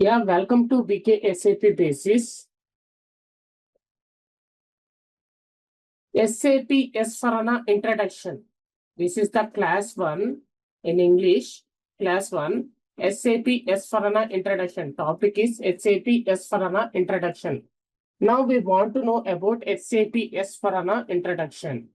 Yeah, welcome to vksap Basis. SAP S4HANA Introduction. This is the class 1 in English. Class 1 SAP S4HANA Introduction. Topic is SAP S4HANA Introduction. Now we want to know about SAP S4HANA Introduction.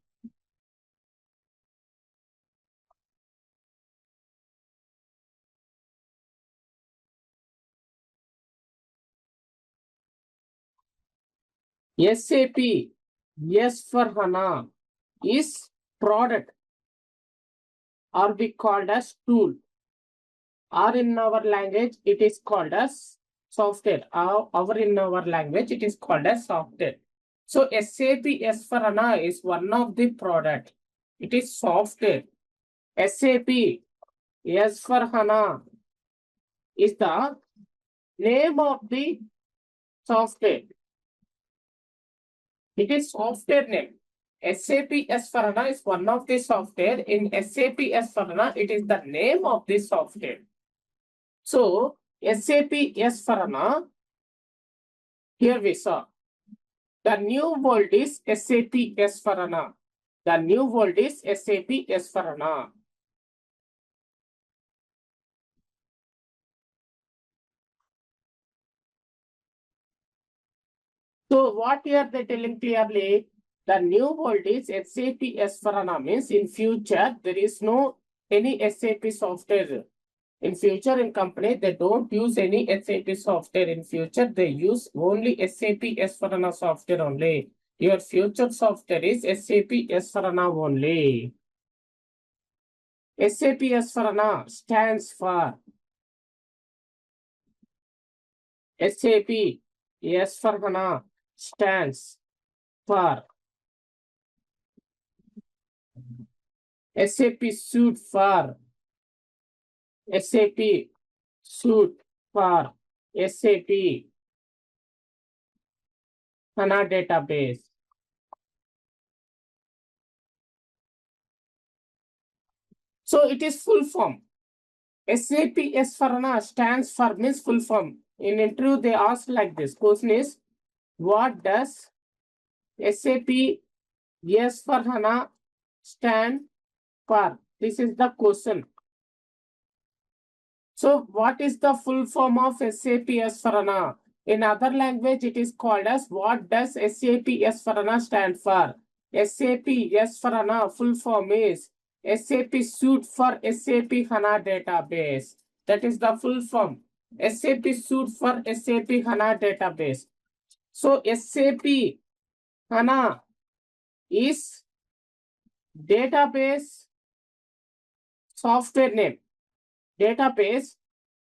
SAP S4HANA is product or we called as tool, or in our language it is called as software. Our in our language it is called as software. So SAP S4HANA is one of the product. It is software. SAP S4HANA is the name of the software. It is software name. SAP S4HANA is one of the software. In SAP S4HANA, it is the name of the software. So SAP S4HANA, here we saw the new world is SAP S4HANA. The new world is SAP S4HANA. So what here they telling clearly? The new world is SAP S4HANA means in future there is no any SAP software. In future in company they don't use any SAP software. In future they use only SAP S4HANA software only. Your future software is SAP S4HANA only. SAP S4HANA stands for SAP S4HANA stands for SAP suite for SAP suite for SAP HANA database. So it is full form. SAP S4HANA stands for means full form. In interview they ask like this. Question is, what does SAP S4HANA stand for? This is the question. So what is the full form of SAP S4HANA? In other language, it is called as what does SAP S4HANA stand for? SAP S4HANA full form is SAP suite for SAP HANA database. That is the full form. SAP suite for SAP HANA database. So SAP HANA is database software name. Database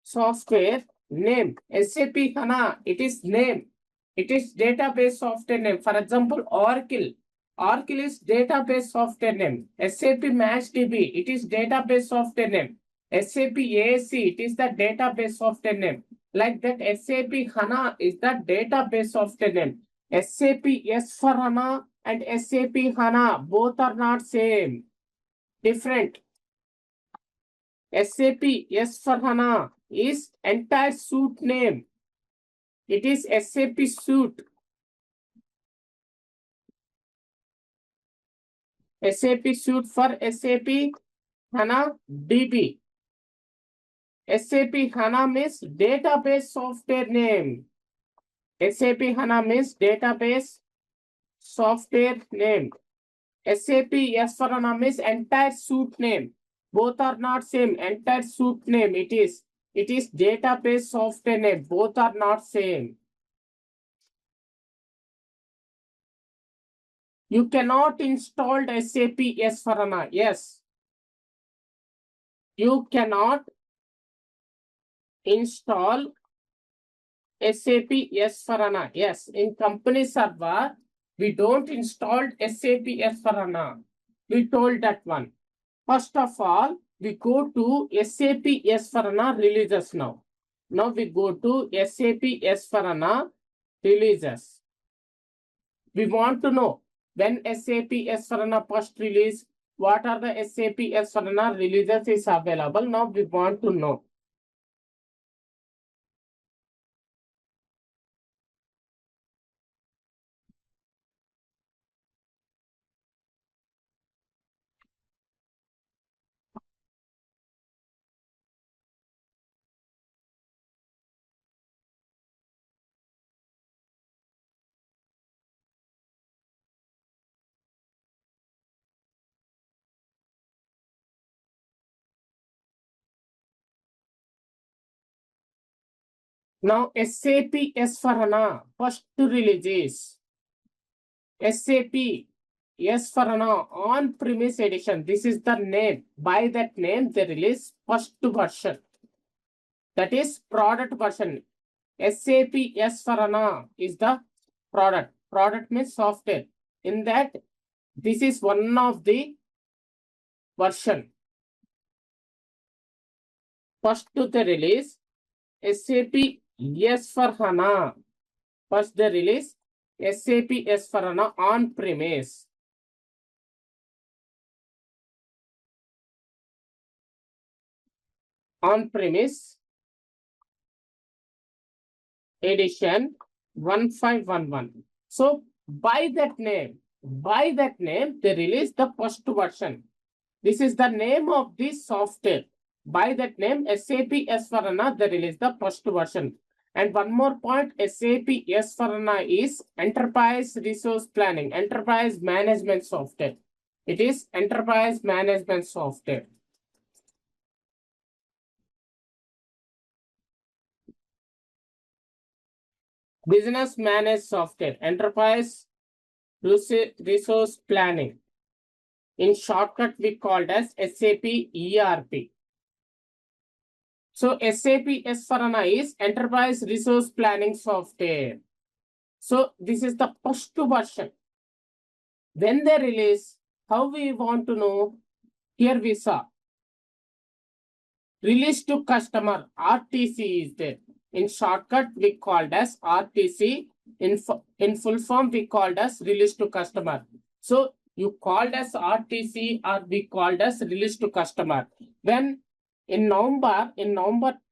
software name. SAP HANA, it is name. It is database software name. For example, Oracle. Oracle is database software name. SAP MassDB, it is database software name. SAP AAC, it is the database software name. Like that, SAP HANA is the database software name. SAP S4HANA and SAP HANA, both are not same. Different. SAP S4HANA is entire suite name. It is SAP suite. SAP suite for SAP HANA DB. SAP HANA means database software name. SAP HANA means database software name. SAP S4HANA means entire suite name. Both are not same. Entire suite name it is database software name. Both are not same. You cannot install SAP S4HANA. Yes. You cannot install SAP S4HANA. Yes. In company server, we don't install SAP S4HANA. We told that one. First of all, we go to SAP S4HANA releases now. Now we go to SAP S4HANA releases. We want to know when SAP S4HANA first release, what are the SAP S4HANA releases is available. Now we want to know. Now SAP S/4HANA first release is SAP S/4HANA on-premise edition. This is the name. By that name, they release first version. That is product version. SAP S/4HANA is the product. Product means software. In that, this is one of the version. First to the release SAP S/4HANA. First the release SAP S/4HANA on-premise. On-premise edition 1511. So by that name, they release the first version. This is the name of this software. By that name, SAP S/4HANA, they release the first version. And one more point, SAP S/4HANA is enterprise resource planning, enterprise management software. It is enterprise management software. Business managed software, enterprise resource planning. In shortcut, we called as SAP ERP. So SAP S/4HANA is enterprise resource planning software. So this is the first version. When they release, how we want to know? Here we saw release to customer, RTC is there. In shortcut, we called as RTC. In full form, we called as release to customer. So you called as RTC or we called as release to customer. When in November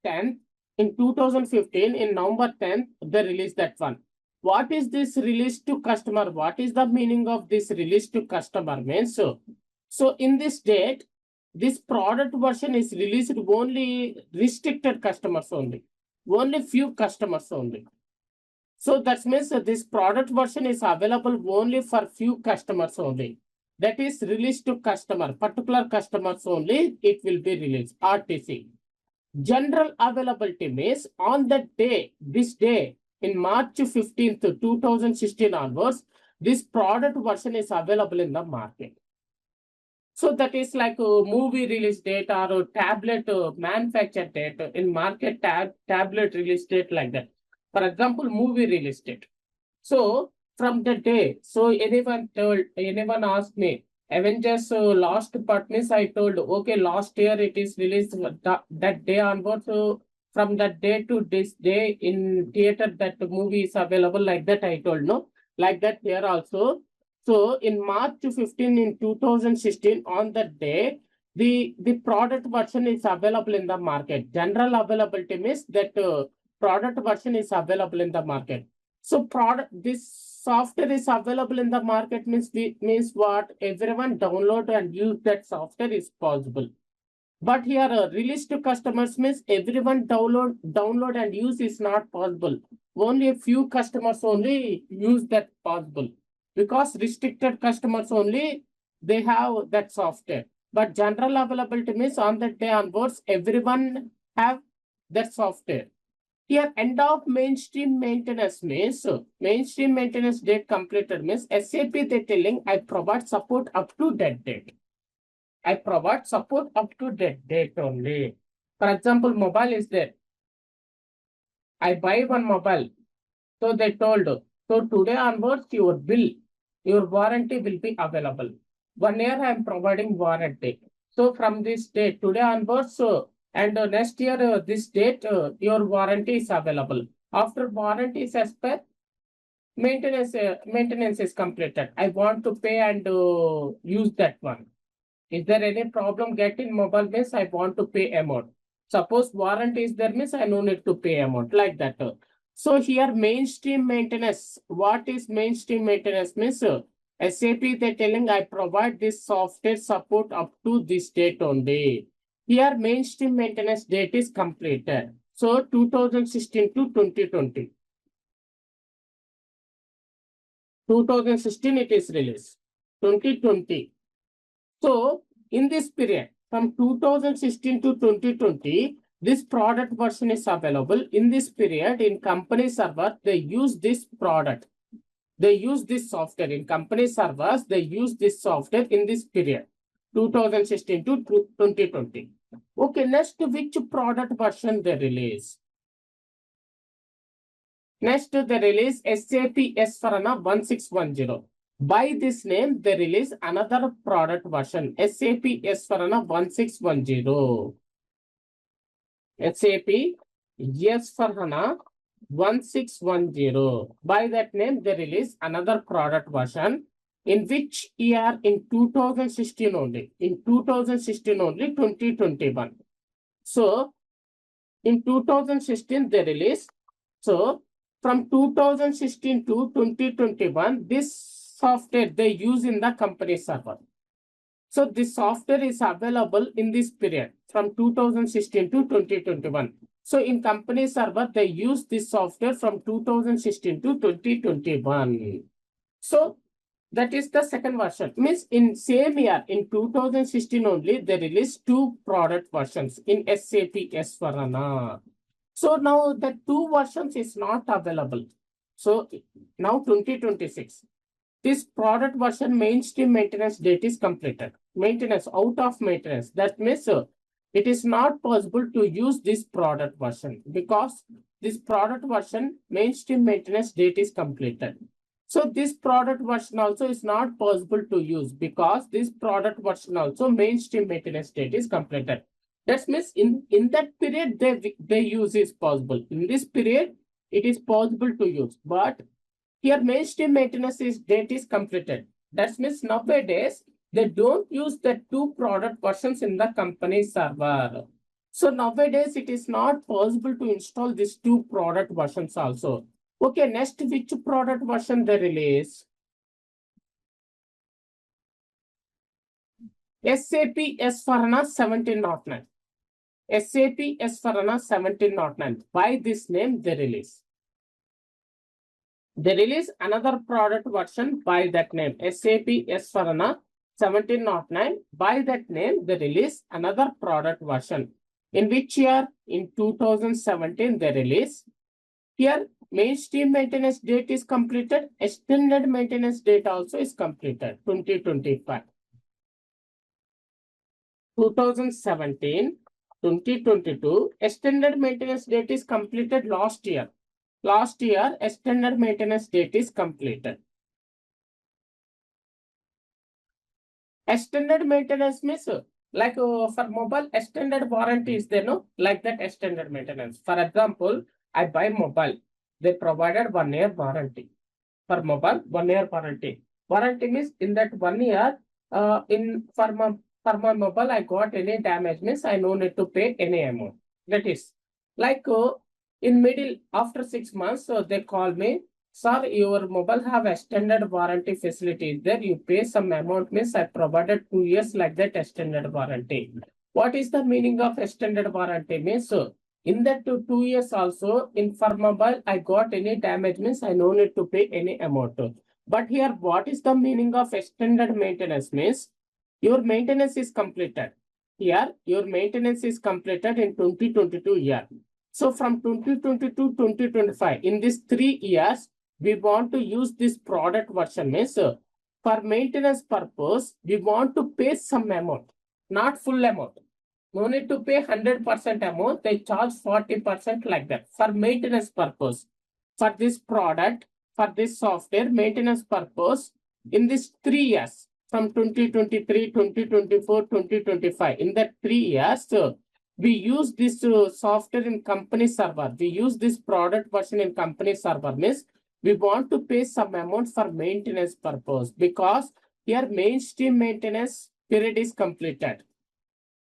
10th, in 2015, in November 10th, they released that one. What is this release to customer? What is the meaning of this release to customer means? So in this date, this product version is released only restricted customers only. Only few customers only. So that means this product version is available only for few customers only. That is released to customer, particular customers only, it will be released, RTC. General availability means on that day, this day, in March 15th, 2016 onwards, this product version is available in the market. So that is like a movie release date or a tablet manufacture date in market tablet release date like that. For example, movie release date. So from the day, so anyone asked me, Avengers last part means I told, okay, last year it is released that day onwards. So from that day to this day in theater that the movie is available like that I told, no? Like that here also. So in March 15 in 2016, on that day, the product version is available in the market. General availability means that product version is available in the market. So this software is available in the market means what? Everyone download and use that software is possible. But here release to customers means everyone download and use is not possible. Only a few customers only use that possible. Because restricted customers only, they have that software. But general availability means on that day onwards, everyone have that software. Here, end of mainstream maintenance means, mainstream maintenance date completed means SAP they telling I provide support up to that date. I provide support up to that date only. For example, mobile is there. I buy one mobile. So they told, so today onwards, your bill, your warranty will be available. 1 year I am providing warranty. So from this date, today onwards, and next year, this date, your warranty is available. After warranty is expired, maintenance is completed. I want to pay and use that one. Is there any problem getting mobile means I want to pay amount. Suppose warranty is there means I no need to pay amount like that. So here mainstream maintenance. What is mainstream maintenance means? SAP they telling I provide this software support up to this date only. Here mainstream maintenance date is completed. So 2016 to 2020. 2016 it is released. 2020. So in this period from 2016 to 2020, This product version is available in this period. In company server, they use this product. They use this software in company servers. They use this software in this period, 2016 to 2020. Okay, next, which product version they release? Next, they release SAP S/4HANA 1610. By this name, they release another product version, SAP S/4HANA 1610. SAP S/4HANA 1610. By that name, they release another product version. In which year? In 2016 only. In 2016 only, 2021. So, in 2016, they release. So, from 2016 to 2021, this software they use in the company server. So this software is available in this period from 2016 to 2021. So in company server, they use this software from 2016 to 2021. So that is the second version. Means in same year, in 2016 only, they released two product versions in SAP S/4HANA. So now the two versions is not available. So now 2026. This product version mainstream maintenance date is completed. Maintenance, out of maintenance. That means it is not possible to use this product version because this product version mainstream maintenance date is completed. So this product version also is not possible to use because this product version also mainstream maintenance date is completed. That means in that period they use is possible. In this period it is possible to use, but here mainstream maintenance date is completed. That means nowadays they don't use the two product versions in the company server. So nowadays it is not possible to install these two product versions also. Okay, next, which product version they release? SAP S/4HANA 1709. SAP S/4HANA 1709. By this name they release. They release another product version by that name, SAP S/4HANA 1709. By that name, they release another product version. In which year? In 2017, they release. Here, mainstream maintenance date is completed. Extended maintenance date also is completed, 2025. 2017, 2022, extended maintenance date is completed last year. Last year, extended maintenance date is completed. Extended maintenance means like for mobile, extended warranty is there, no? Like that extended maintenance. For example, I buy mobile. They provided 1 year warranty. For mobile, 1 year warranty. Warranty means in that 1 year, for my mobile, I got any damage means I no need to pay any amount. That is like in middle after 6 months, they call me, sir, your mobile have extended warranty facility. There you pay some amount means I provided 2 years like that extended warranty. What is the meaning of extended warranty means? In that 2 years also, in for mobile, I got any damage means I no need to pay any amount. But here, what is the meaning of extended maintenance means? Your maintenance is completed. Here, your maintenance is completed in 2022 year. So from 2022 to 2025, in these 3 years, we want to use this product version means for maintenance purpose, we want to pay some amount, not full amount. No need to pay 100% amount. They charge 40% like that for maintenance purpose. For this product, for this software, maintenance purpose, in these 3 years, from 2023, 2024, 2025, in that 3 years, we use this software in company server. We use this product version in company server means we want to pay some amount for maintenance purpose because here mainstream maintenance period is completed.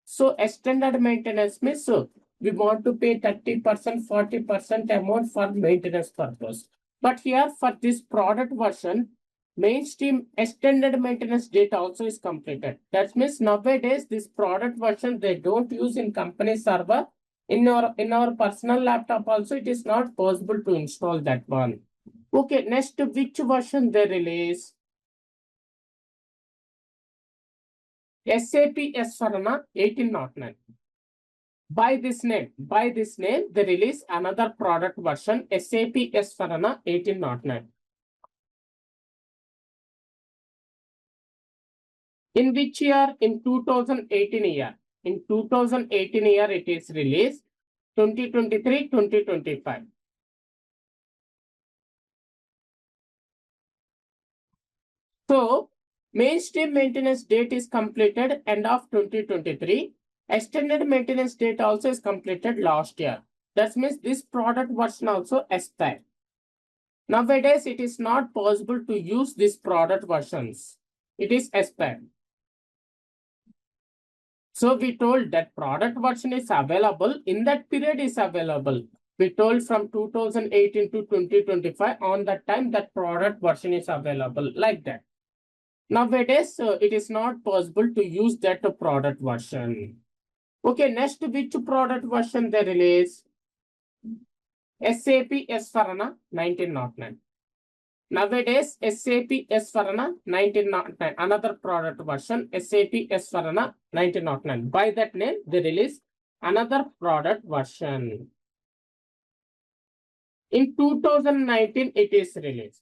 So extended maintenance means we want to pay 30%, 40% amount for maintenance purpose. But here for this product version, mainstream extended maintenance date also is completed. That means nowadays this product version they don't use in company server. In our personal laptop also it is not possible to install that one. Okay, next, which version they release? SAP S/4HANA 1809. By this name, they release another product version, SAP S/4HANA 1809. In which year? In 2018 year. In 2018 year, it is released. 2023, 2025. So, mainstream maintenance date is completed end of 2023. Extended maintenance date also is completed last year. That means this product version also expired. Nowadays, it is not possible to use these product versions. It is expired. So we told that product version is available, in that period is available. We told from 2018 to 2025, on that time that product version is available, like that. Nowadays, it is not possible to use that product version. Okay, next, which product version they release? SAP S/4HANA 1909. Nowadays, SAP S/4HANA 1909, another product version, SAP S/4HANA 1909. By that name, they release another product version. In 2019, it is released.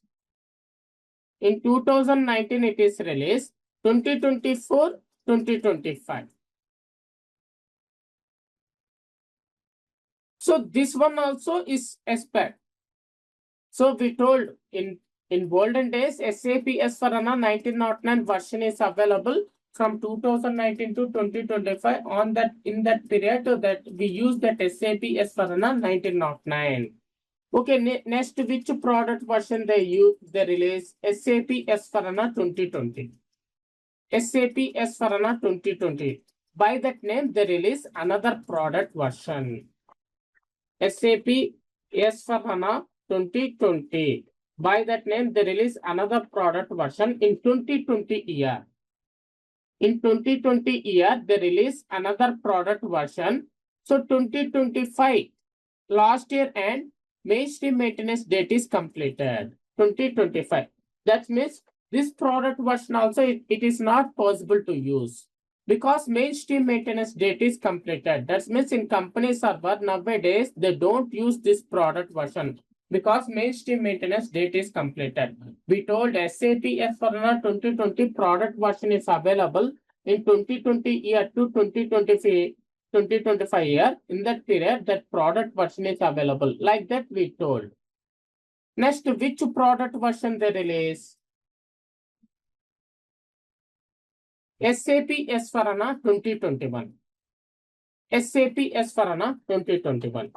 In 2019, it is released. 2024, 2025. So this one also is expired. So we told in olden days, SAP S/4HANA 1909 version is available from 2019 to 2025. On that, in that period, that we use that SAP S/4HANA 1909. Okay, next, which product version they use? They release SAP S/4HANA 2020. SAP S/4HANA 2020. By that name, they release another product version. SAP S/4HANA 2020. By that name, they release another product version in 2020 year. In 2020 year, they release another product version. So 2025, last year and mainstream maintenance date is completed. 2025. That means this product version also, it is not possible to use, because mainstream maintenance date is completed. That means in company server nowadays, they don't use this product version because mainstream maintenance date is completed. We told SAP S/4HANA 2020 product version is available in 2020 year to 2025 year. In that period, that product version is available. Like that we told. Next, which product version they release? SAP S/4HANA 2021. SAP S/4HANA 2021.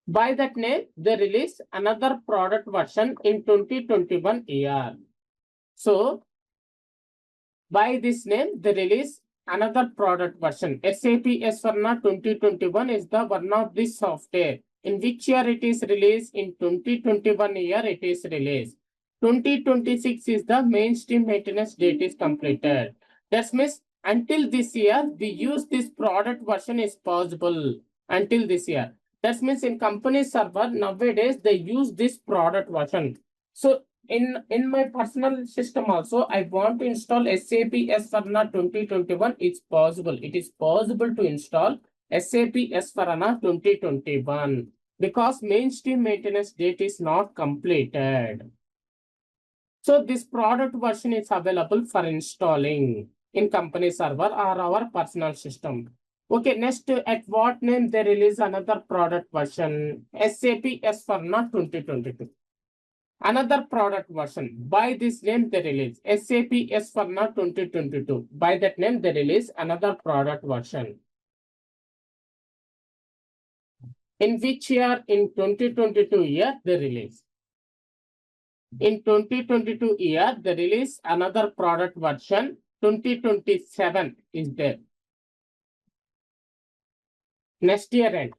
By that name, they release another product version in 2021 year. So, by this name, they release another product version. SAP S/4HANA 2021 is the one of this software. In which year it is released? In 2021 year it is released. 2026 is the mainstream maintenance date is completed. That means until this year, we use this product version is possible until this year. That means in company server nowadays, they use this product version. So in my personal system also, I want to install SAP S/4HANA 2021. It's possible. It is possible to install SAP S/4HANA 2021 because mainstream maintenance date is not completed. So this product version is available for installing in company server or our personal system. Okay, next, at what name they release another product version? SAP S/4HANA 2022. Another product version. By this name they release SAP S/4HANA 2022. By that name they release another product version. In which year? In 2022 year they release. In 2022 year, they release another product version. 2027 is there. Next year end.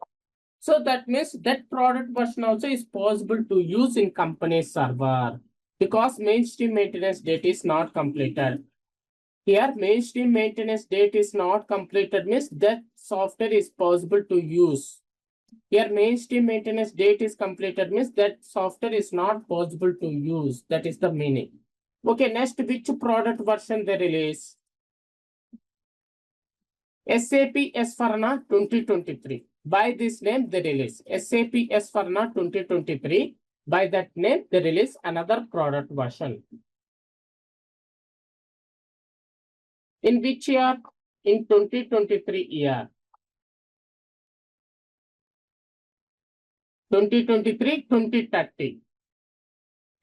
So that means that product version also is possible to use in company server because mainstream maintenance date is not completed. Here, mainstream maintenance date is not completed means that software is possible to use. Here, mainstream maintenance date is completed means that software is not possible to use. That is the meaning. Okay, next, which product version they release? SAP S/4HANA 2023. By this name, they release SAP S/4HANA 2023. By that name, they release another product version. In which year? In 2023 year. 2023, 2030.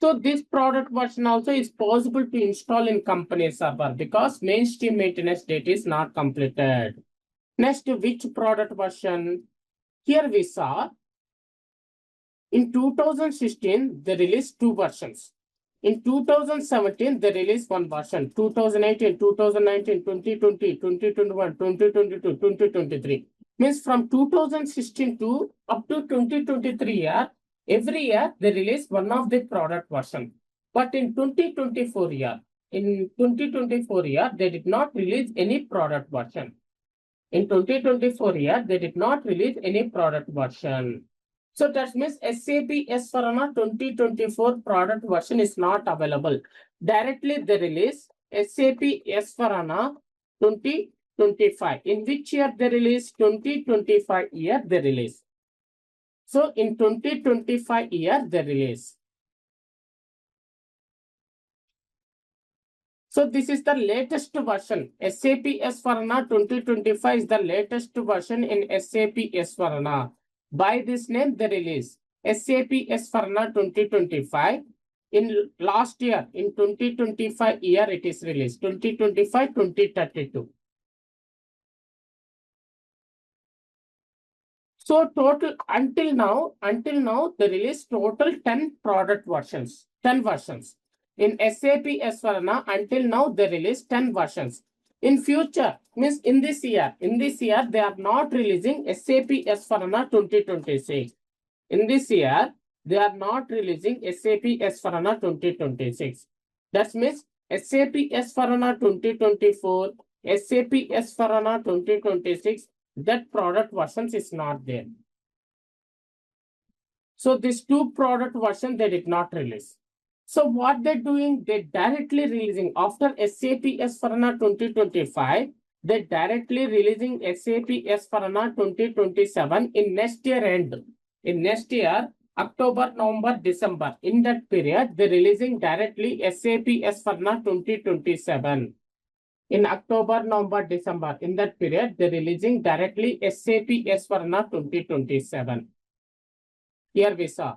So this product version also is possible to install in company server because mainstream maintenance date is not completed. Next, which product version? Here we saw in 2016, they released two versions. In 2017, they released one version. 2018, 2019, 2020, 2021, 2022, 2023. Means from 2016 to up to 2023 year, every year they release one of the product version. But in 2024 year, they did not release any product version. In 2024 year, they did not release any product version. So that means SAP S/4HANA 2024 product version is not available. Directly they release SAP S/4HANA 2025. In which year they release? 2025 year they release. So in 2025 year they release. So this is the latest version. SAP S/4HANA 2025 is the latest version in SAP S/4HANA. By this name, they release SAP S/4HANA 2025. In last year, in 2025 year, it is released. 2025, 2032. So total until now, they release total 10 product versions, 10 versions. In SAP S/4HANA, until now, they release 10 versions. In future, means in this year, they are not releasing SAP S/4HANA 2026. In this year, they are not releasing SAP S/4HANA 2026. That means SAP S/4HANA 2024, SAP S/4HANA 2026, that product versions is not there. So these two product versions, they did not release. So what they're doing, they directly releasing after SAP S/4HANA 2025, they directly releasing SAP S/4HANA 2027 in next year end. In next year, October, November, December. In that period, they're releasing directly SAP S/4HANA 2027. In October, November, December. In that period, they're releasing directly SAP S/4HANA 2027. Here we saw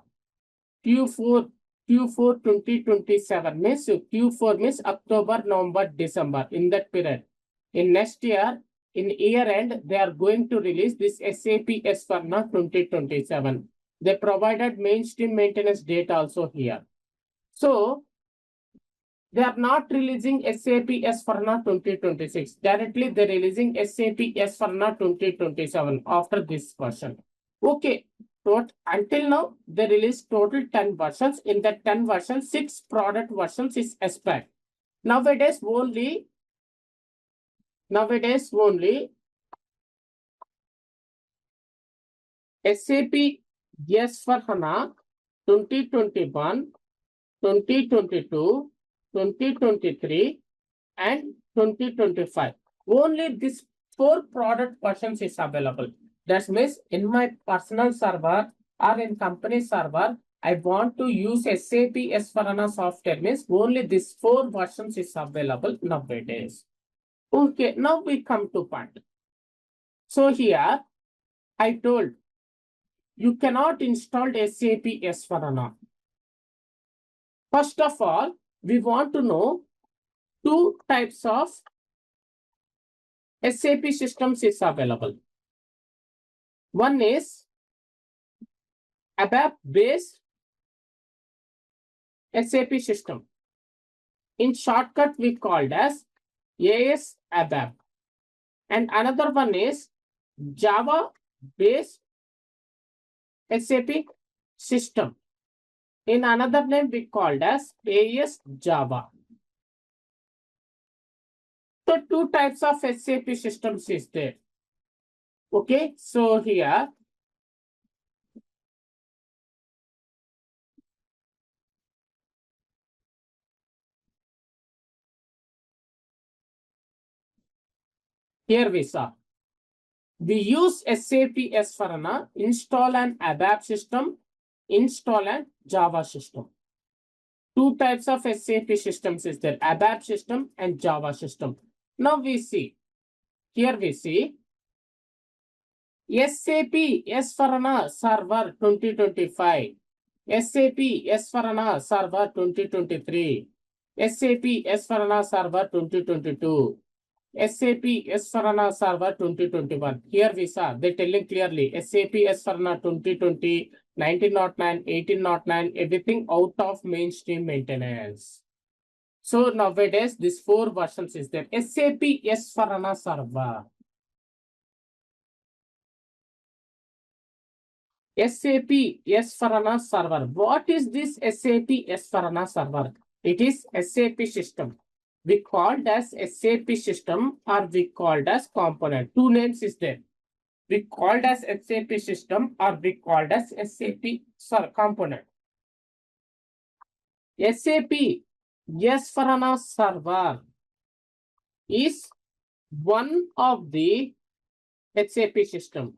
Q4 2027 means Q4 means October, November, December. In that period. In next year, in year end, they are going to release this SAP S/4HANA 2027. They provided mainstream maintenance date also here. So they are not releasing SAP S/4HANA 2026. Directly they're releasing SAP S/4HANA 2027 after this version. Okay. Until now, they released total 10 versions. In that 10 versions, 6 product versions is SPAC. Nowadays only SAP S/4HANA 2021, 2022, 2023, and 2025. Only these 4 product versions is available. That means in my personal server or in company server, I want to use SAP S/4HANA software. Means only these 4 versions is available nowadays. Okay, now we come to point. So here I told you cannot install SAP S/4HANA. First of all, we want to know 2 types of SAP systems is available. One is ABAP based SAP system. In shortcut, we called as AS ABAP. And another one is Java based SAP system. In another name, we called as AS Java. So 2 types of SAP systems is there. Okay, so here we saw We use SAP S/4HANA, install an ABAP system, install an Java system. Two types of SAP systems is there, ABAP system and Java system. Now we see, here we see SAP S/4HANA Server 2025, SAP S/4HANA Server 2023, SAP S/4HANA Server 2022, SAP S/4HANA Server 2021. Here we saw, they telling clearly, SAP S/4HANA 2020, 1909, 1809, everything out of mainstream maintenance. So nowadays, these 4 versions is there. SAP S/4HANA Server. SAP S/4HANA Server. What is this SAP S/4HANA Server? It is SAP system. We called as SAP system or we called as component. Two names is there. We called as SAP system or we called as SAP component. SAP S/4HANA Server is one of the SAP system.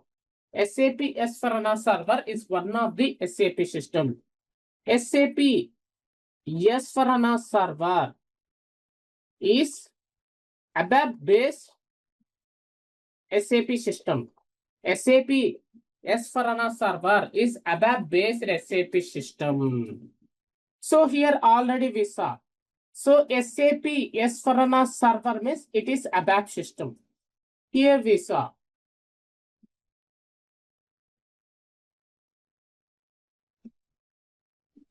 SAP S/4HANA Server is one of the SAP system. SAP S/4HANA Server is ABAP based SAP system. SAP S/4HANA Server is ABAP based SAP system. So here already we saw. So SAP S/4HANA Server means it is ABAP system. Here we saw.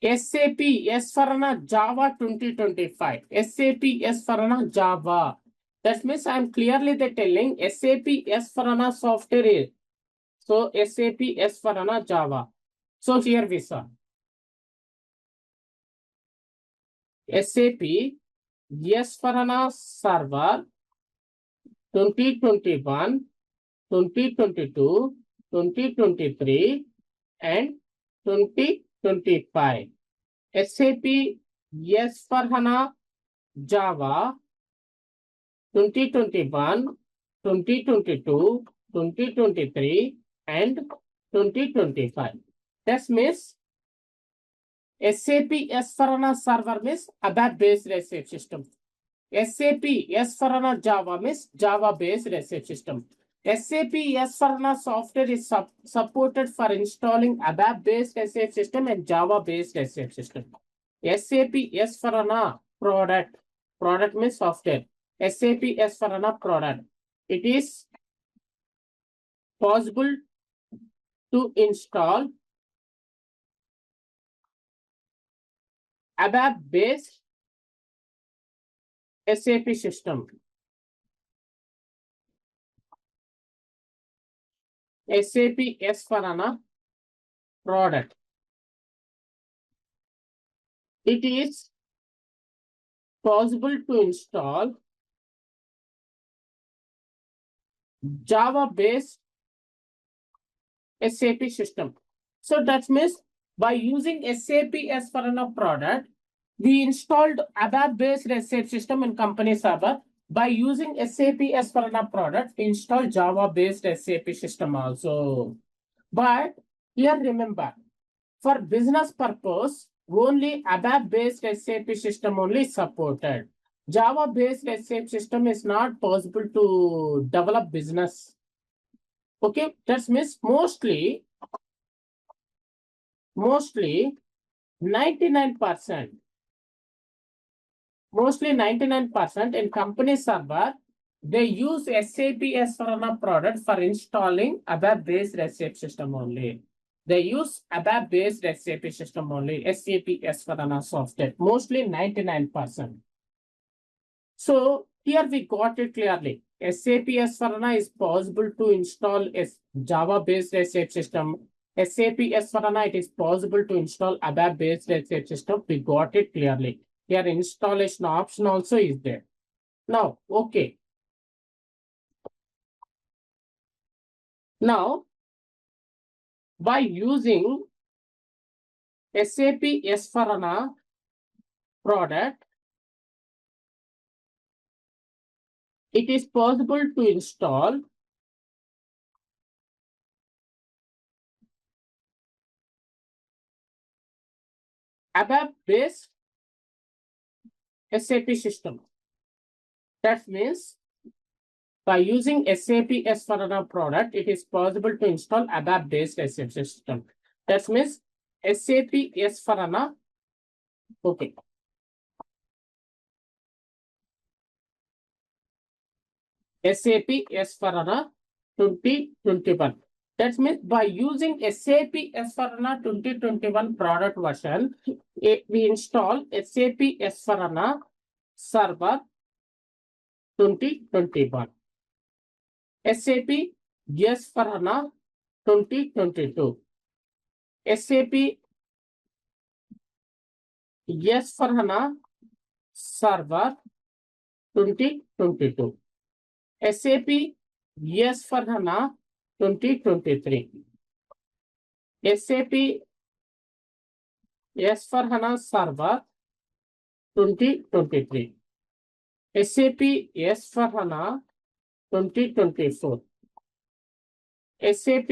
SAP S/4HANA Java 2025. SAP S/4HANA Java. That means I am clearly telling SAP S/4HANA software is. So SAP S/4HANA Java. So here we saw. SAP S/4HANA Server 2021, 2022, 2023 and 2025. SAP S/4HANA Java 2021, 2022, 2023 and 2025. That means SAP S/4HANA Server means ABAP based SAP system. SAP S/4HANA Java means Java based SAP system. SAP S/4HANA software is supported for installing ABAP based SAP system and Java based SAP system. SAP S/4HANA product means software. SAP S/4HANA product. It is possible to install ABAP based SAP system. SAP S/4HANA product. It is possible to install Java based SAP system. So that means by using SAP S/4HANA product, we installed ABAP based SAP system in company server. By using SAP S/4HANA product, we install Java based SAP system also. But here remember, for business purpose, only ABAP based SAP system only supported. Java based SAP system is not possible to develop business. Okay, that means mostly 99%. Mostly 99% in company server, they use SAP S/4HANA product for installing ABAP based SAP system only. They use ABAP based SAP system only, SAP S/4HANA software, mostly 99%. So here we got it clearly. SAP S/4HANA is possible to install a Java based SAP system. SAP S/4HANA, it is possible to install ABAP based SAP system. We got it clearly. Here installation option also is there. Now, okay. Now, by using SAP S/4HANA product, it is possible to install ABAP based SAP system. That means by using SAP S/4HANA product, it is possible to install ABAP based SAP system. That means SAP S/4HANA. Okay. SAP S/4HANA 2021. That means by using SAP S/4HANA 2021 product version, we install SAP S/4HANA Server 2021, SAP S/4HANA 2022, SAP S/4HANA Server 2022, SAP S/4HANA 2023, SAP S/4HANA Server 2023, SAP S/4HANA 2024, SAP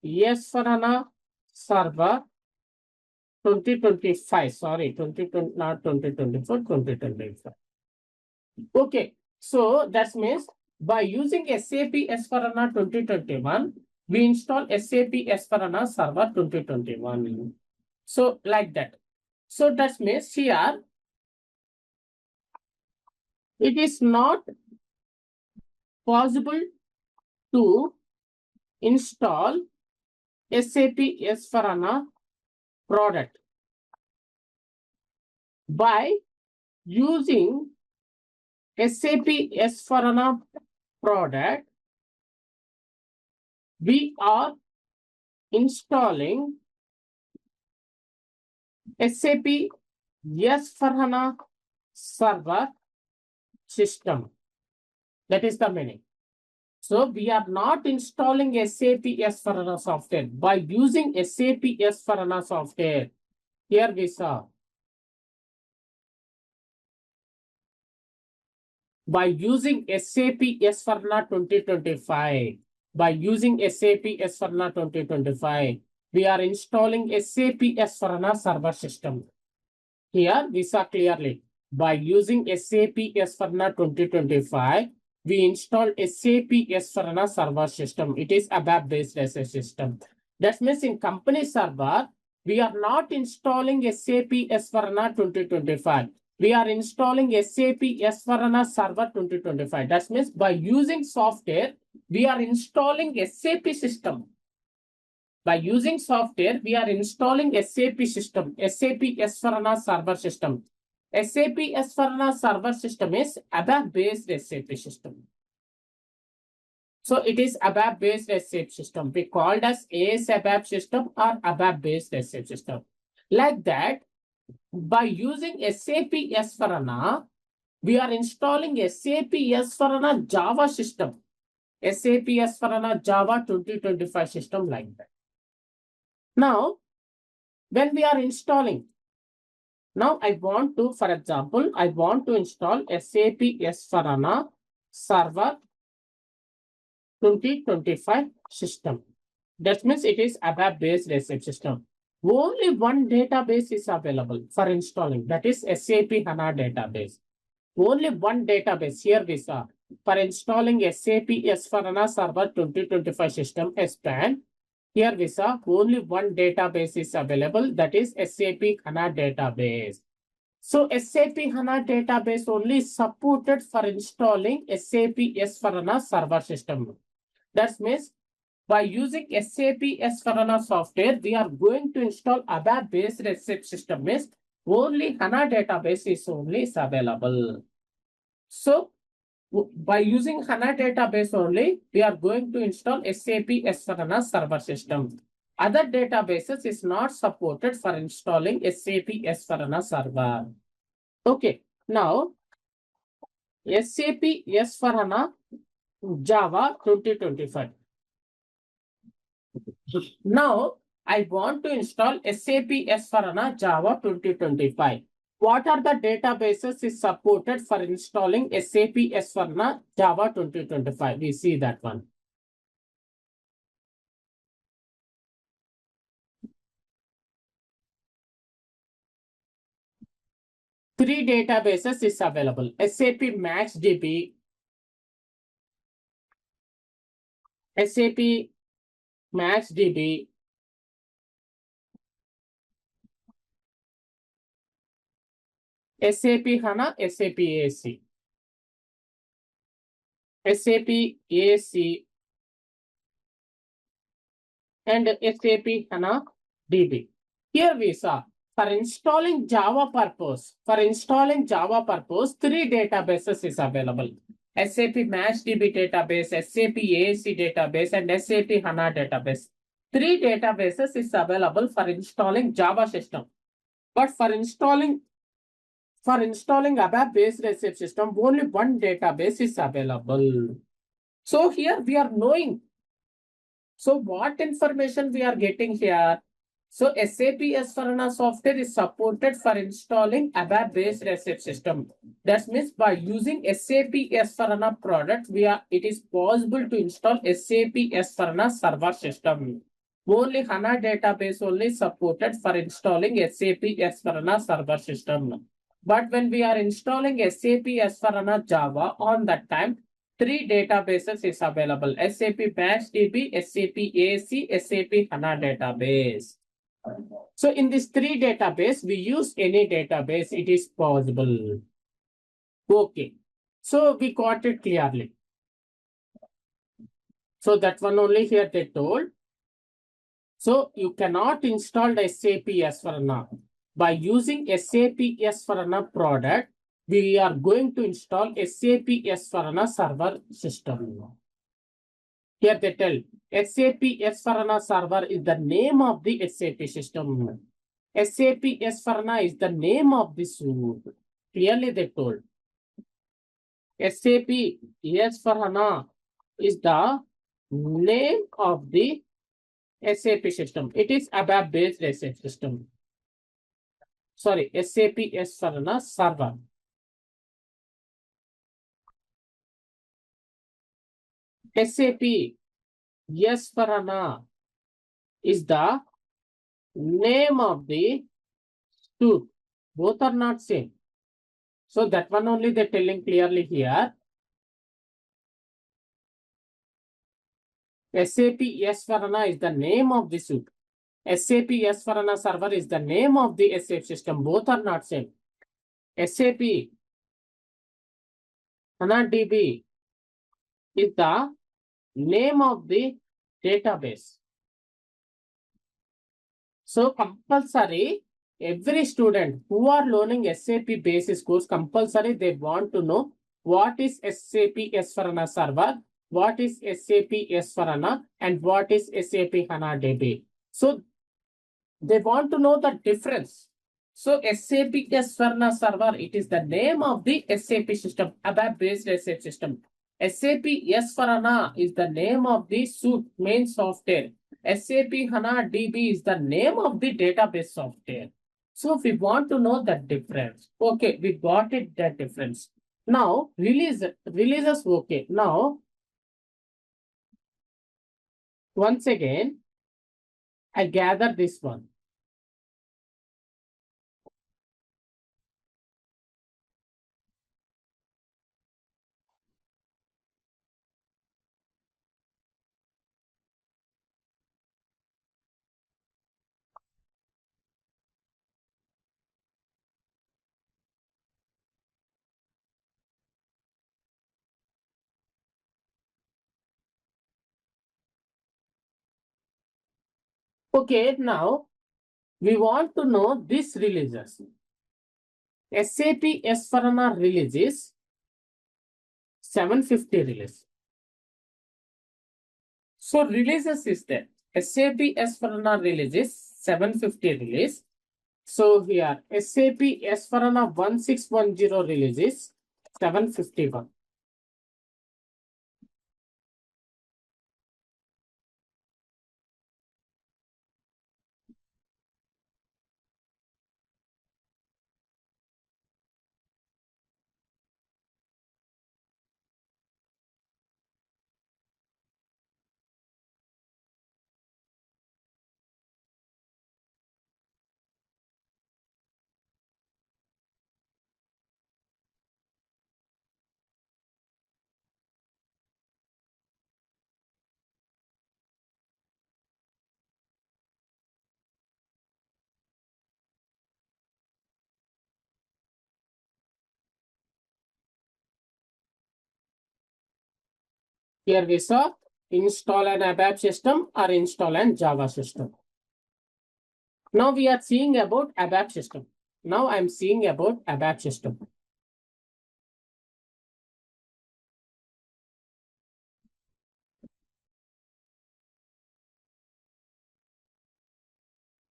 S/4HANA Server 2025, sorry, 2020, not 2024, 2025. Okay, so that means by using SAP S/4HANA 2021, we install SAP S/4HANA Server 2021. So like that. So that means here, it is not possible to install SAP S/4HANA product by using SAP S/4HANA product. We are installing SAP S/4HANA server system. That is the meaning. So we are not installing SAP S/4HANA software. By using SAP S/4HANA software, here we saw. By using SAP S/4HANA 2025, by using SAP S/4HANA 2025, we are installing SAP S/4HANA server system. Here we saw clearly. By using SAP S/4HANA 2025, we install SAP S/4HANA server system. It is ABAP based SAP system. That means in company server, we are not installing SAP S/4HANA 2025. We are installing SAP S/4HANA server 2025. That means by using software, we are installing SAP system. By using software, we are installing SAP system, SAP S/4HANA server system. SAP S/4HANA server system is ABAP based SAP system. So it is ABAP based SAP system. We called as AS ABAP system or ABAP based SAP system. Like that, by using SAP S/4HANA, we are installing SAP S/4HANA Java system. SAP S/4HANA Java 2025 system like that. Now, when we are installing, now I want to, for example, I want to install SAP S/4HANA Server 2025 system. That means it is ABAP based SAP system. Only one database is available for installing. That is SAP HANA database. Only one database. Here we saw. For installing SAP S/4HANA Server 2025 system S-PAN, here we saw only one database is available. That is SAP HANA database. So SAP HANA database only supported for installing SAP S/4HANA server system. That means by using SAP S/4HANA software, we are going to install ABAP based SAP system. Means only HANA database is only available. So by using HANA database only, we are going to install SAP S/4HANA server system. Other databases is not supported for installing SAP S/4HANA server. Okay, now SAP S/4HANA Java 2025. Now I want to install SAP S/4HANA Java 2025. What are the databases is supported for installing SAP S/4HANA Java 2025? We see that one. Three databases is available. SAP MaxDB, SAP MaxDB, SAP HANA, SAP AAC, SAP AAC, and SAP HANA DB. Here we saw for installing Java purpose, three databases is available. SAP MaxDB database, SAP AAC database, and SAP HANA database. Three databases is available for installing Java system. But for installing ABAP-based research system, only one database is available. So here we are knowing. So what information we are getting here? So SAP S/4HANA software is supported for installing ABAP-based research system. That means by using SAP S/4HANA product, it is possible to install SAP S/4HANA server system. Only HANA database only supported for installing SAP S/4HANA server system. But when we are installing SAP S/4HANA Java, on that time, three databases is available: SAP MaxDB, SAP AAC, SAP HANA database. So in this three database, we use any database, it is possible. Okay. So we got it clearly. So that one only here they told. So you cannot install the SAP S/4HANA. By using SAP S/4HANA product, we are going to install SAP S/4HANA server system. Here they tell SAP S/4HANA server is the name of the SAP system. SAP S/4HANA is the name of the suite. Clearly they told. SAP S/4HANA is the name of the SAP system. It is ABAP based SAP system. Sorry, SAP S/4HANA server. SAP S/4HANA is the name of the suite. Both are not same. So that one only they're telling clearly here. SAP S/4HANA is the name of the suite. SAP S/4HANA server is the name of the SAP system. Both are not same. SAP HANA DB is the name of the database. So compulsory, every student who are learning SAP basis course, compulsory they want to know what is SAP S/4HANA server, what is SAP S/4HANA, and what is SAP HANA DB. So they want to know the difference. So SAP S/4HANA server, it is the name of the SAP system, ABAP based SAP system. SAP S/4HANA is the name of the suite main software. SAP HANA DB is the name of the database software. So we want to know the difference. Okay, we got it, that difference. Now releases. Okay, now once again I gather this one. Okay, now we want to know these releases. SAP S/4HANA releases 750 release. So releases is there. SAP S/4HANA releases 750 release. So here SAP S/4HANA 1610 releases 751. Here we saw install an ABAP system or install an Java system. Now we are seeing about ABAP system. Now I am seeing about ABAP system.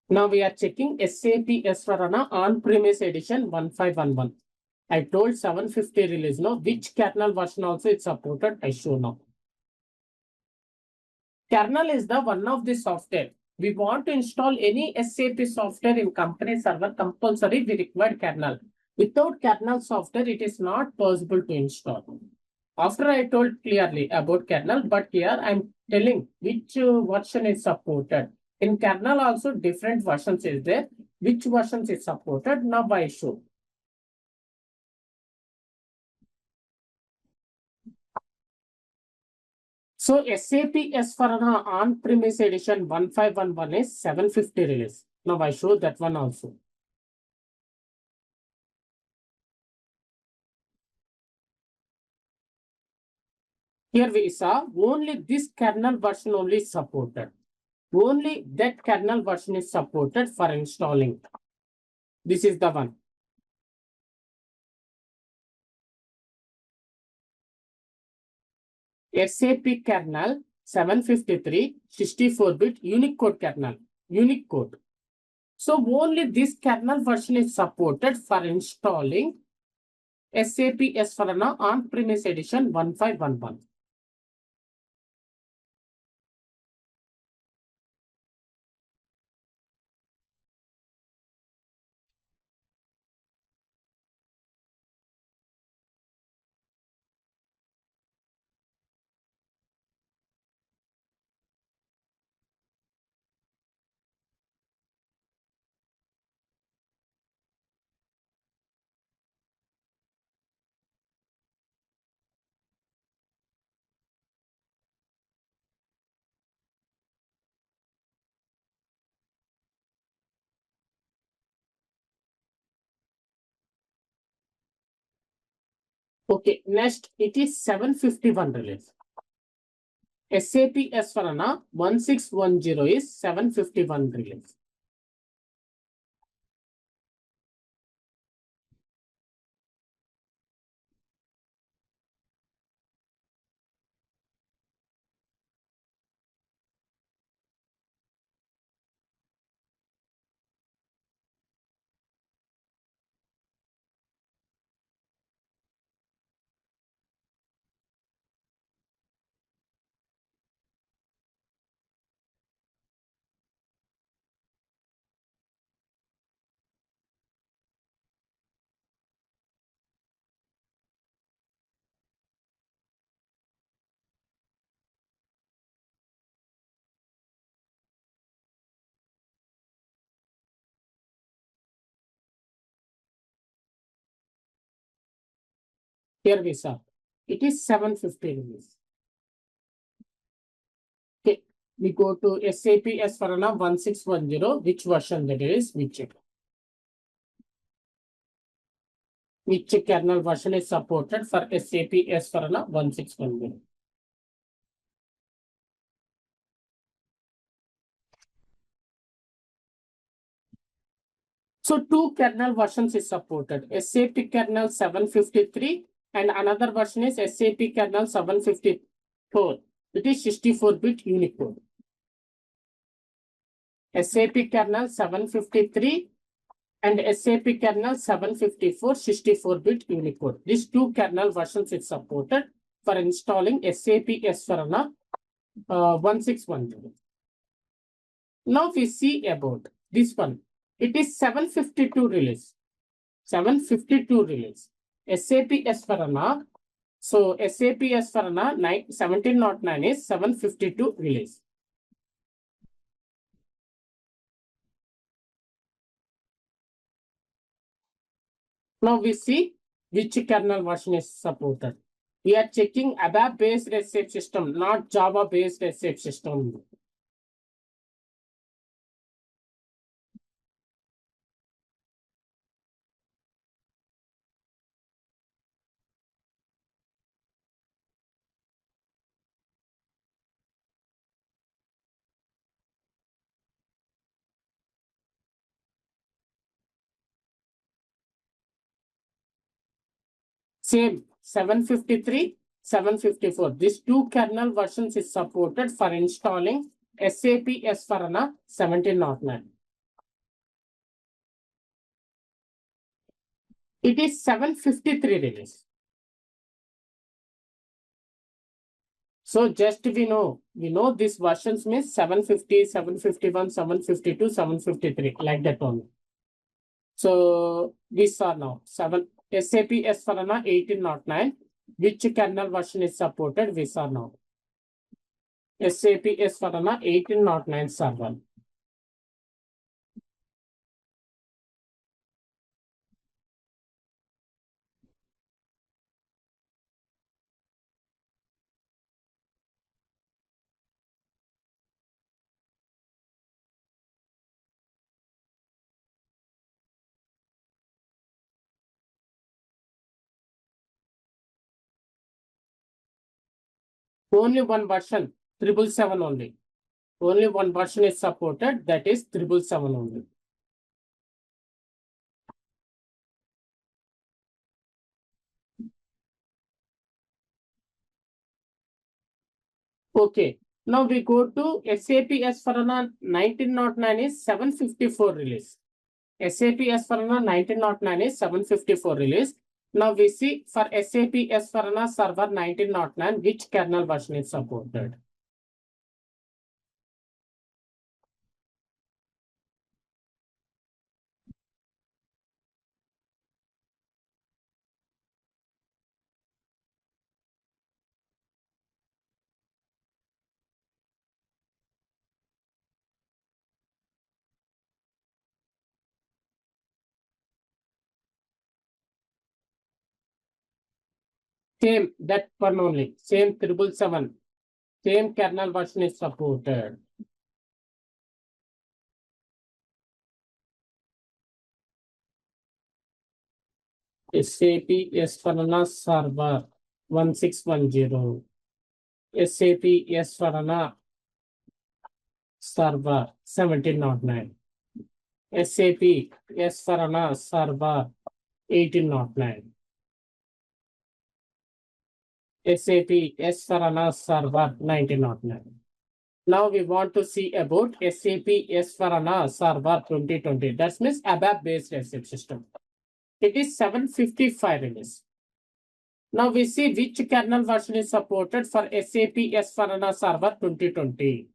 Now we are checking SAP S/4HANA on-premise edition 1511. I told 750 release now. Which kernel version also is supported? I show now. Kernel is the one of the software. We want to install any SAP software in company server, compulsory we require kernel. Without kernel software, it is not possible to install. After I told clearly about kernel, but here I'm telling which version is supported. In kernel also different versions is there. Which versions is supported? Now I show. So SAP S/4HANA on-premise edition 1511 is 750 release. Now I show that one also. Here we saw only this kernel version only is supported. Only that kernel version is supported for installing. This is the one. SAP kernel 753 64-bit Unicode kernel. Unicode. So only this kernel version is supported for installing SAP S/4HANA on-premise edition 1511. Okay, next it is 751 release. SAP S/4HANA 1610 is 751 release. Here we saw it is 750 release. Okay, we go to SAP S/4HANA 1610. Which version that is? We check. Which kernel version is supported for SAP S/4HANA 1610? So two kernel versions is supported. SAP kernel 753 and another version is SAP kernel 754. It is 64-bit Unicode. SAP kernel 753 and SAP kernel 754 64-bit Unicode. These two kernel versions is supported for installing SAP S/4HANA 1610. Now we see about this one. It is 752 release. 752 release. SAP S/4HANA. So SAP S/4HANA 1709 is 752 release. Now we see which kernel version is supported. We are checking ABAP based SAP system, not Java based SAP system. Same 753, 754. These two kernel versions is supported for installing SAP S/4HANA 1709. It is 753 release. So just we know these versions means 750, 751, 752, 753, like that only. So these are now SAP S/4HANA 1809. Which kernel version is supported? These are now SAP S/4HANA 1809 server. Only one version, 777 only. Only one version is supported, that is 777 only. Okay. Now we go to SAP S/4HANA 1909 is 754 release. SAP S/4HANA 1909 is 754 release. Now we see for SAP S/4HANA Server 1909, which kernel version is supported? Same, that one only. Same 777. Same kernel version is supported. SAP S/4HANA Server 1610. SAP S/4HANA Server 1709. SAP S/4HANA Server 1809. SAP S/4HANA Server 1909. Now we want to see about SAP S/4HANA Server 2020. That means ABAP based SAP system. It is 755 release. Now we see which kernel version is supported for SAP S/4HANA Server 2020.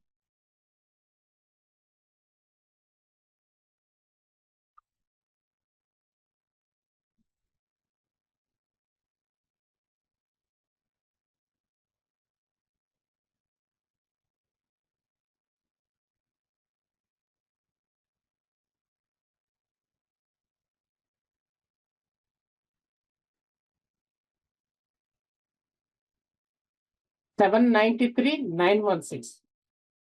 Seven 93916.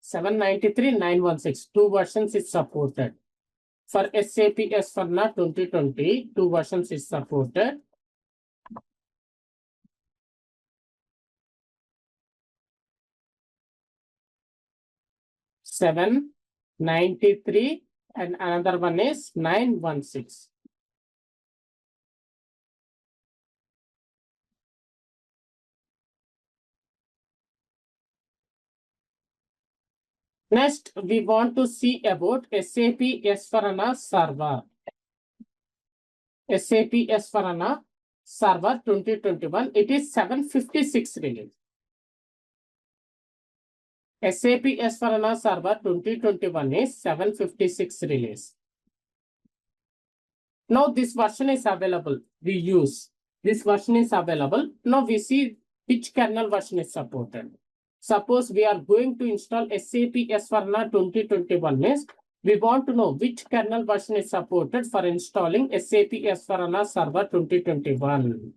793,916. Two versions is supported. For SAP S/4HANA 2020, two versions is supported. Seven 93 and another one is 916. Next, we want to see about SAP S/4HANA Server. SAP S/4HANA Server 2021. It is 756 release. SAP S/4HANA Server 2021 is 756 release. Now this version is available. We use this version is available. Now we see which kernel version is supported. Suppose we are going to install SAP S/4HANA 2021 means we want to know which kernel version is supported for installing SAP S/4HANA Server 2021.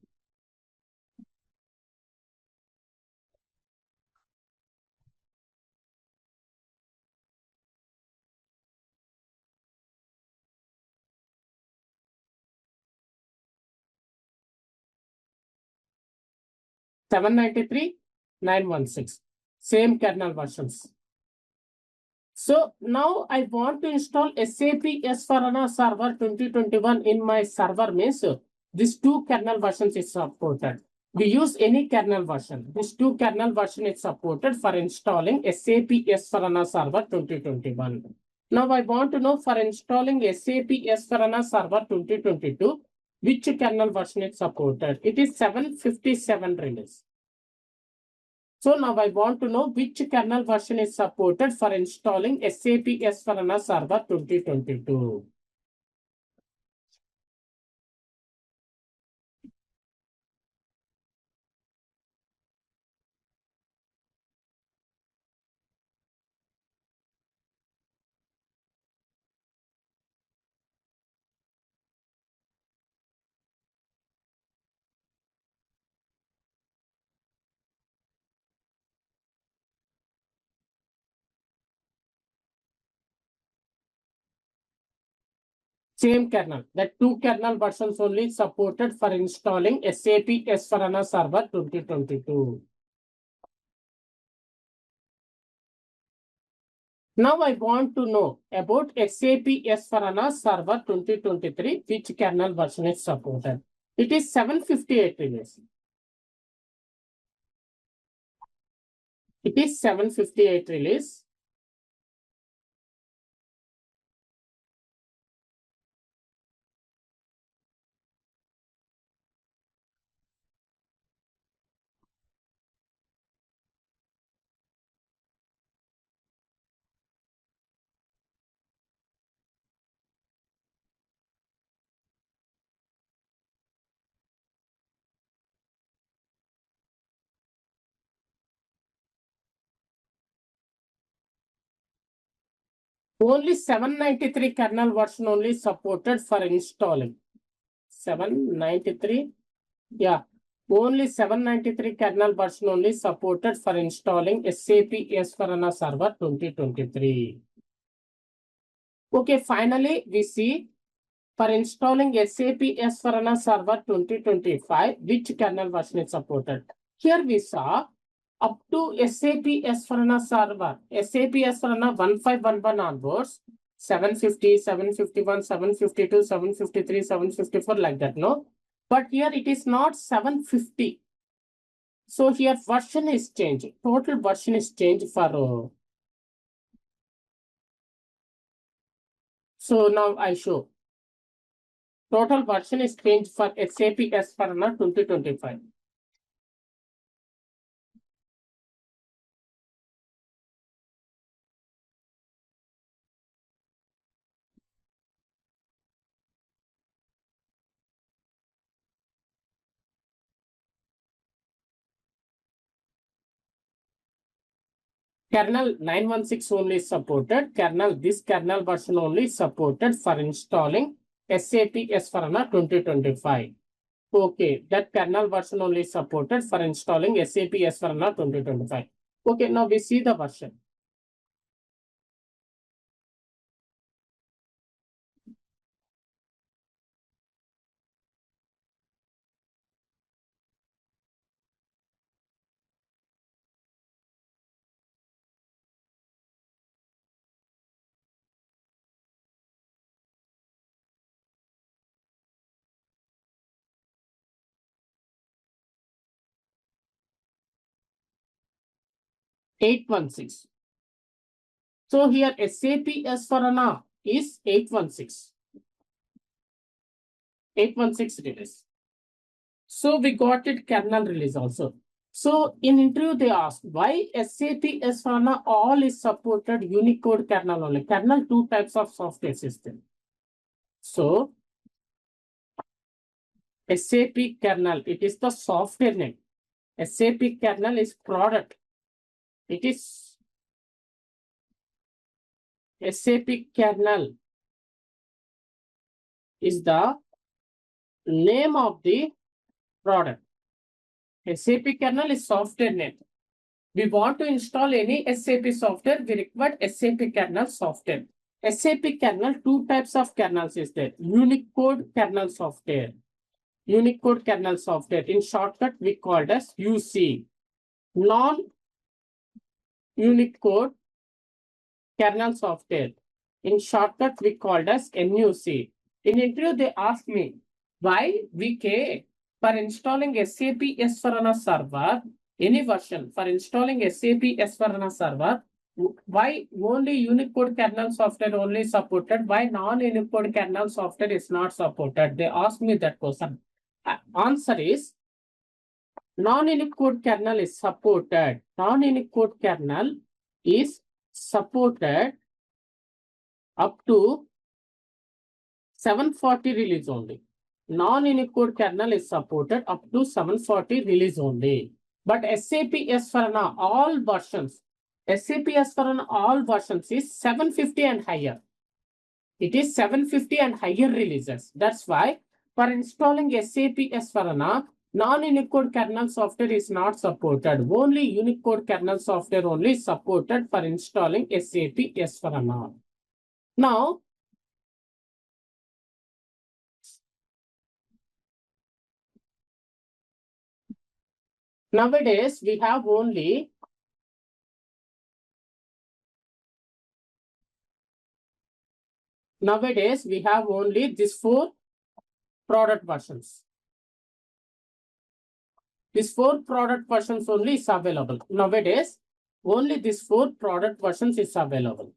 Seven 93916. Same kernel versions. So now I want to install SAP S/4HANA Server 2021 in my server means These two kernel versions is supported. We use any kernel version. This two kernel version is supported for installing SAP S/4HANA Server 2021. Now I want to know for installing SAP S/4HANA Server 2022, which kernel version is supported. It is 757 release. So now I want to know which kernel version is supported for installing SAP S/4HANA Server 2022. Same kernel. The two kernel versions only supported for installing SAP S/4HANA Server 2022. Now I want to know about SAP S/4HANA Server 2023, which kernel version is supported. It is 758 release. It is 758 release. Only 793 kernel version only supported for installing. 793, yeah. Only 793 kernel version only supported for installing SAP S/4HANA Server 2023. Okay, finally we see for installing SAP S/4HANA Server 2025, which kernel version is supported. Here we saw up to SAP S/4HANA Server, SAP S/4HANA 1511 onwards, 750, 751, 752, 753, 754 like that, no? But here it is not 750. So here version is changed. Total version is changed for. So now I show. Total version is changed for SAP S/4HANA 2025. Kernel 916 only supported. This kernel version only supported for installing SAP S/4HANA 2025. Okay, that kernel version only supported for installing SAP S/4HANA 2025. Okay, now we see the version. .816. So here SAP S/4HANA is 816. 816 release. So we got it kernel release also. So in interview they asked why SAP S/4HANA all is supported Unicode kernel only. Kernel two types of software system. So SAP kernel, it is the software name. SAP kernel is product. It is SAP kernel is the name of the product. SAP kernel is software name. We want to install any SAP software, we require SAP kernel software. SAP kernel, two types of kernels is there. Unicode kernel software. Unicode kernel software. In shortcut, we called as UC. Non-Unicode kernel software. In shortcut, we called as NUC. In interview, they asked me, Why VK? For installing SAP S/4HANA server, any version, for installing SAP S/4HANA server, why only Unicode kernel software only supported? Why non-Unicode kernel software is not supported? They asked me that question. Answer is non-Unicode kernel is supported. Non-Unicode kernel is supported up to 740 release only. Non-Unicode kernel is supported up to 740 release only. But SAP S/4HANA all versions, SAP S/4HANA all versions is 750 and higher. It is 750 and higher releases. That's why for installing SAP S/4HANA, non-Unicode kernel software is not supported. Only Unicode kernel software only is supported for installing SAP S/4HANA. Now, nowadays we have only these four product versions. These four product versions only is available. Nowadays, only these four product versions is available.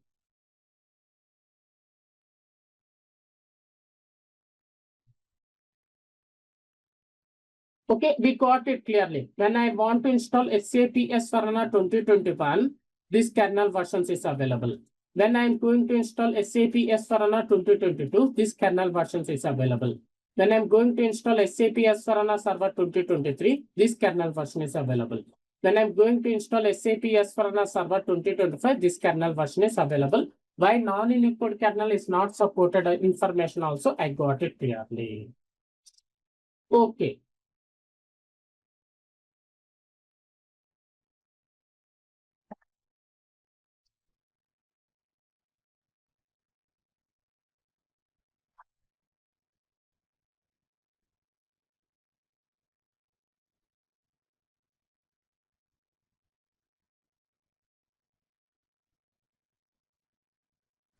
Okay, we got it clearly. When I want to install SAP S/4HANA 2021, this kernel versions is available. When I am going to install SAP S/4HANA 2022, this kernel versions is available. When I'm going to install SAP S/4HANA Server 2023, this kernel version is available. When I'm going to install SAP S/4HANA Server 2025, this kernel version is available. Why non-Unicode kernel is not supported information also, I got it clearly. Okay.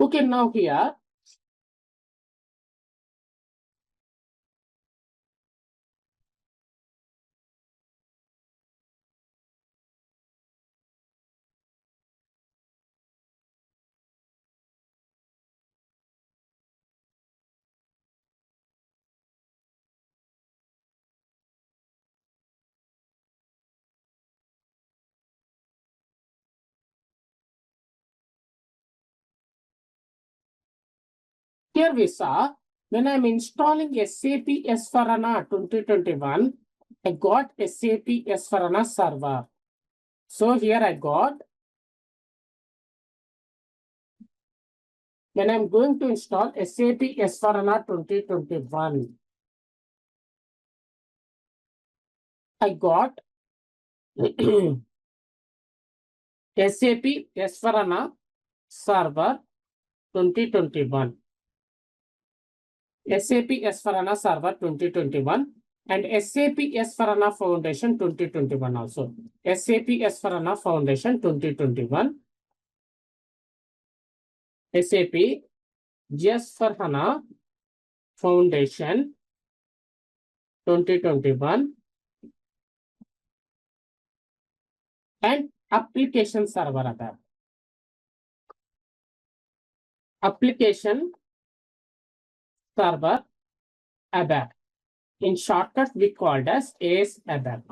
Okay, now here, here we saw when I'm installing SAP S/4HANA 2021, I got SAP S/4HANA Server. So here I got, when I'm going to install SAP S/4HANA 2021, I got SAP S/4HANA Server 2021. SAP S/4HANA Server 2021 and SAP S/4HANA Foundation 2021 also. SAP S/4HANA Foundation 2021. SAP S/4HANA Foundation 2021 and Application Server ABAP. Application Server ABAP. In shortcut, we called as AS ABAP.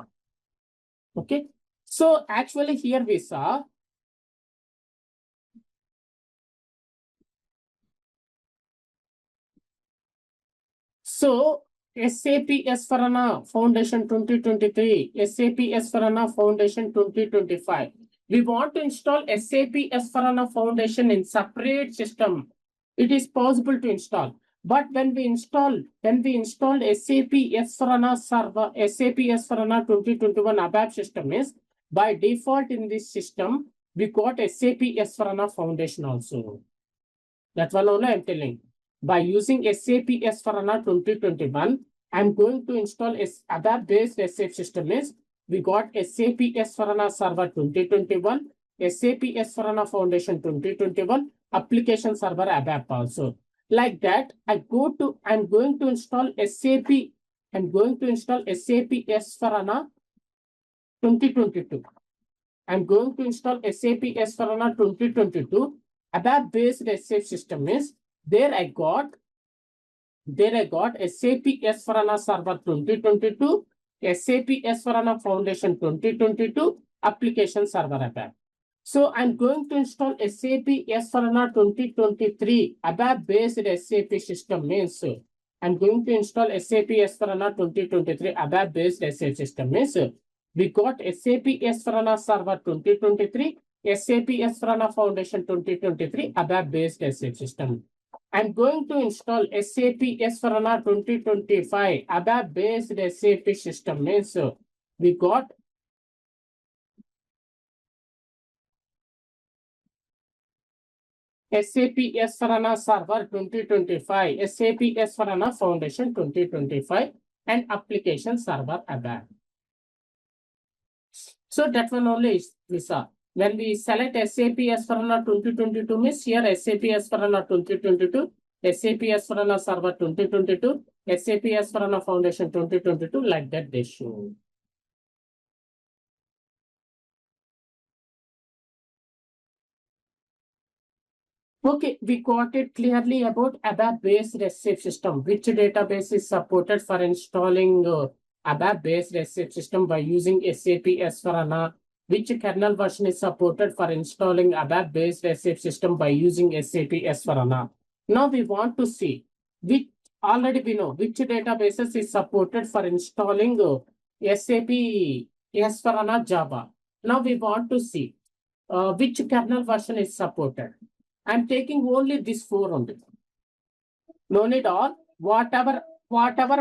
Okay. So actually here we saw SAP S/4HANA Foundation 2023, SAP S/4HANA Foundation 2025. We want to install SAP S/4HANA Foundation in separate system. It is possible to install. But when we installed SAP S/4HANA Server, SAP S/4HANA 2021 ABAP system is, by default in this system, we got SAP S/4HANA Foundation also. That's one only I'm telling. By using SAP S/4HANA 2021, I'm going to install ABAP based SAP system is, we got SAP S/4HANA Server 2021, SAP S/4HANA Foundation 2021, Application Server ABAP also. Like that, I'm going to install SAP. I'm going to install SAP S/4HANA 2022. I'm going to install SAP S/4HANA 2022. ABAP based SAP system is there. I got SAP S/4HANA Server 2022, SAP S/4HANA Foundation 2022, Application Server ABAP. So I'm going to install SAP S/4HANA 2023 ABAP based SAP system means I'm going to install SAP S/4HANA 2023 ABAP based SAP system means we got SAP S/4HANA Server 2023, SAP S/4HANA Foundation 2023 ABAP based SAP system. I'm going to install SAP S/4HANA 2025 ABAP based SAP system means we got SAP S/4HANA Server 2025, SAP S/4HANA Foundation 2025, and Application Server ABAP. So that one only is visa. When we select SAP S/4HANA 2022 means here SAP S/4HANA 2022, SAP S/4HANA Server 2022, SAP S/4HANA Foundation 2022, like that they show. Okay, we got it clearly about ABAP-based SAP system. Which database is supported for installing ABAP-based SAP system by using SAP S/4HANA? Which kernel version is supported for installing ABAP-based SAP system by using SAP S/4HANA? Now we want to see which already we know which databases is supported for installing SAP S/4HANA Java. Now we want to see which kernel version is supported. I'm taking only this 4 only. No need all. Whatever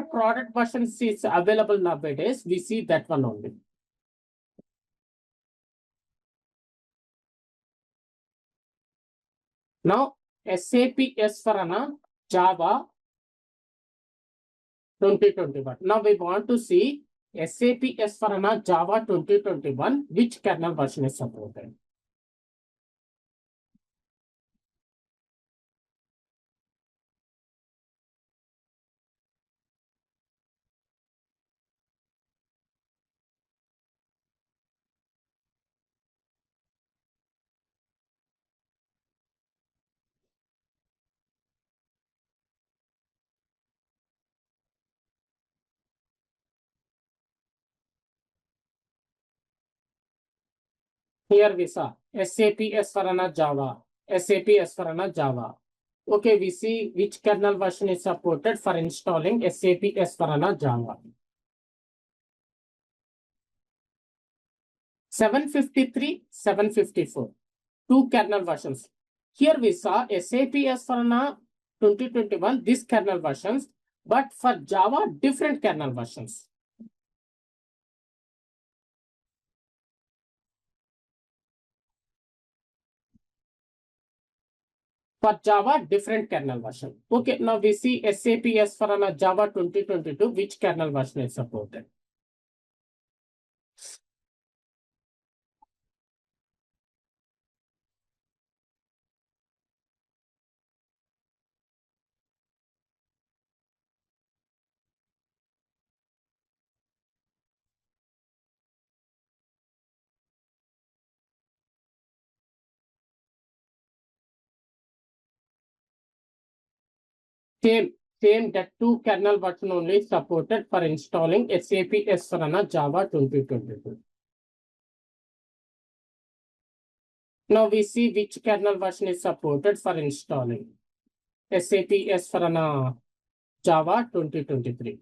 product versions is available nowadays, we see that one only. Now, SAP S/4HANA Java 2021. Now we want to see SAP S/4HANA Java 2021, which kernel version is supported. Here we saw SAP S/4HANA Java, SAP S/4HANA Java. Okay, we see which kernel version is supported for installing SAP S/4HANA Java. 753, 754, 2 kernel versions. Here we saw SAP S/4HANA 2021, this kernel versions, but for Java, different kernel versions. For Java, different kernel version. Okay, now we see SAP S/4HANA Java 2022, which kernel version is supported. Same that 2 kernel version only supported for installing SAP S/4HANA Java 2022. Now we see which kernel version is supported for installing SAP S/4HANA Java 2023.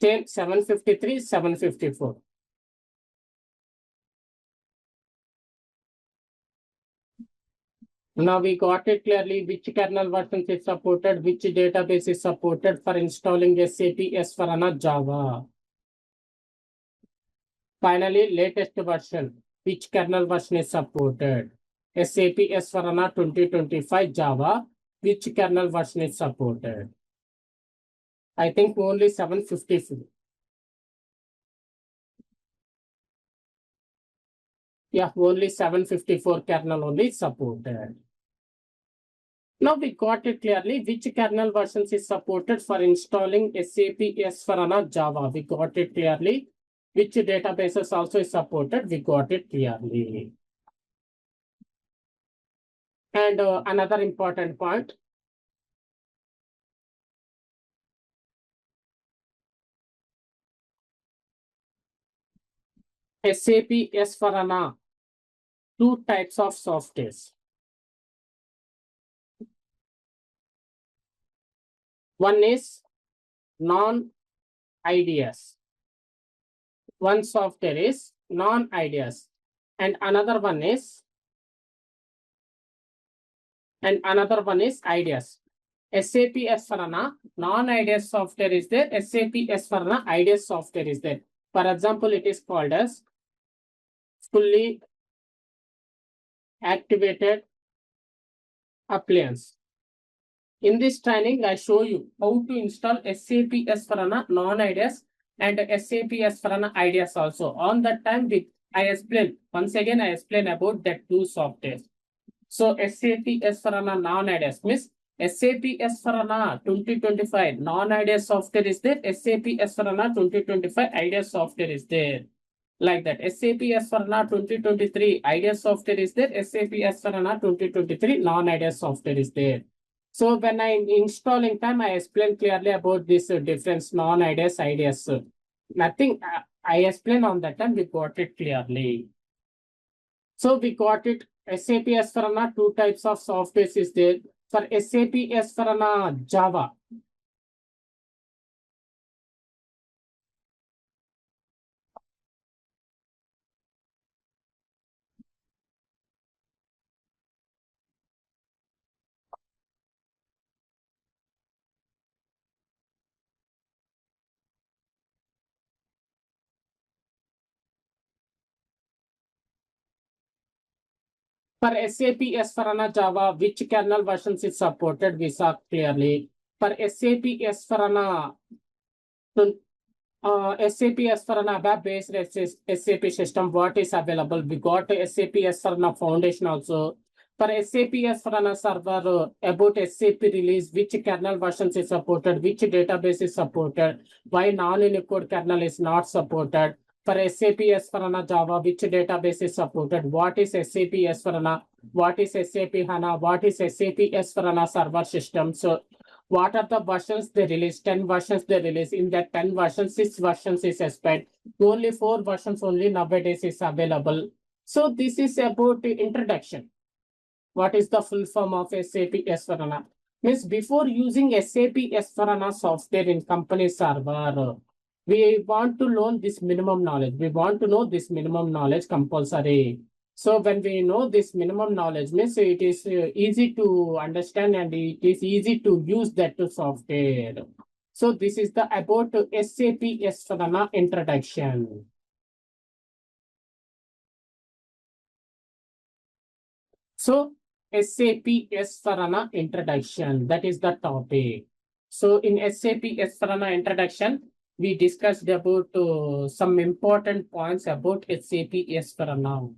Same 753, 754. Now we got it clearly which kernel version is supported, which database is supported for installing SAP S/4HANA Java. Finally, latest version. Which kernel version is supported? SAP S/4HANA 2025 Java. Which kernel version is supported? I think only 754. Yeah, only 754 kernel only supported. Now we got it clearly which kernel versions is supported for installing SAP S/4HANA Java. We got it clearly. Which databases also is supported. We got it clearly. And another important point. SAP S/4HANA, two types of softwares. One is non-IDS. One software is non-IDS, and another one is IDS. SAP S/4HANA non-IDS software is there. SAP S/4HANA IDS software is there. For example, it is called as fully activated appliance. In this training, I show you how to install SAP S/4HANA non-IDS and SAP S/4HANA IDS also. On that time, I explain once again. I explain about that two softwares. So SAP S/4HANA non-IDS means SAP S/4HANA 2025 non-IDS software is there. SAP S/4HANA 2025 IDS software is there. Like that. SAP S/4HANA 2023 IDS software is there. SAP S/4HANA 2023 non-IDS software is there. So when I installing time, I explain clearly about this difference non-IDS, IDS. Nothing I explain on that time. We got it clearly. So we got it. SAP S/4HANA, two types of softwares is there. For SAP S/4HANA Java, for SAP S/4HANA Java, which kernel versions is supported? We saw clearly. For SAP S/4HANA, SAP S/4HANA web-based SAP system, what is available? We got SAP S/4HANA Foundation also. For SAP S/4HANA server, about SAP release, which kernel versions is supported, which database is supported, why non-Unicode kernel is not supported. For SAP S/4HANA Java, which database is supported, what is SAP S/4HANA, what is SAP HANA, what is SAP S/4HANA server system. So what are the versions they release? 10 versions they release. In that 10 versions, 6 versions is expected. Only 4 versions only nowadays is available. So this is about the introduction. What is the full form of SAP S/4HANA? Means before using SAP S/4HANA software in company server, we want to learn this minimum knowledge. We want to know this minimum knowledge compulsory. So when we know this minimum knowledge, means it is easy to understand and it is easy to use that software. So this is the about SAP S/4HANA introduction. So SAP S/4HANA introduction, that is the topic. So in SAP S/4HANA introduction, we discussed about some important points about SAP S/4HANA.